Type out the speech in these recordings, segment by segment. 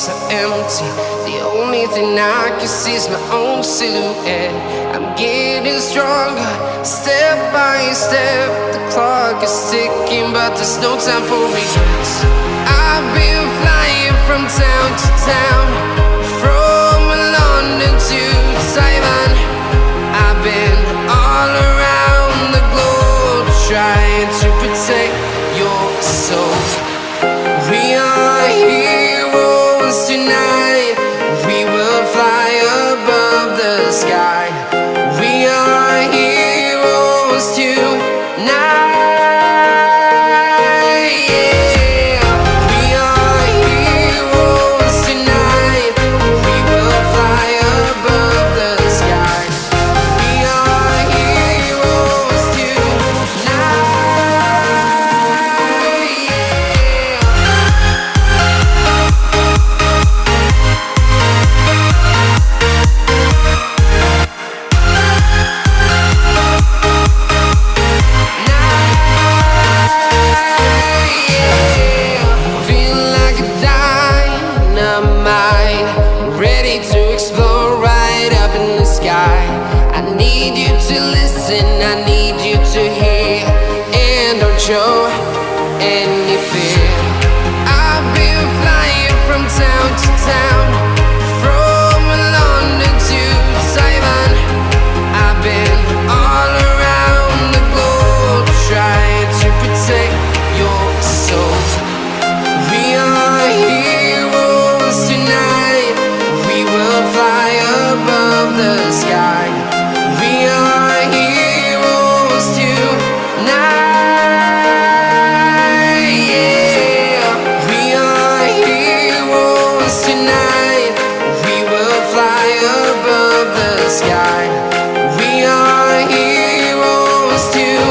streets are empty. The only thing I can see is my own silhouette. I'm getting stronger, step by step. The clock is ticking, but there's no time for regrets. I've been flying from town to town, from London to Taiwan. I've been all around the globe, trying to protect your soul. We are heroes tonight. We will fly above the sky. We are heroes tonight. Yeah. We are heroes tonight. We will fly above the sky. We are heroes tonight. I need you to hear and don't show any fear. I've been flying from town to town, from London to Taiwan. I've been all around the globe, trying to protect your soul. We are heroes tonight. We will fly above the sky. We are heroes tonight. Yeah. We are heroes tonight. We will fly above the sky. We are heroes tonight.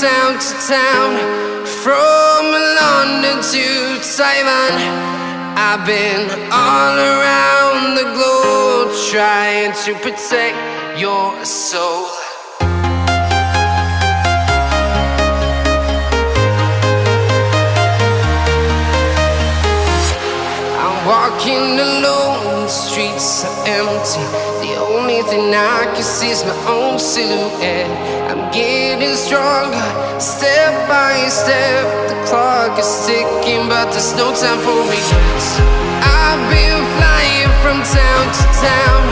Town to town, from London to Taiwan. I've been all around the globe, trying to protect your soul. I'm walking alone, the streets are empty. The only thing I can see is my own silhouette. I'm getting stronger, step by step. The clock is ticking, but there's no time for regrets. I've been flying from town to town,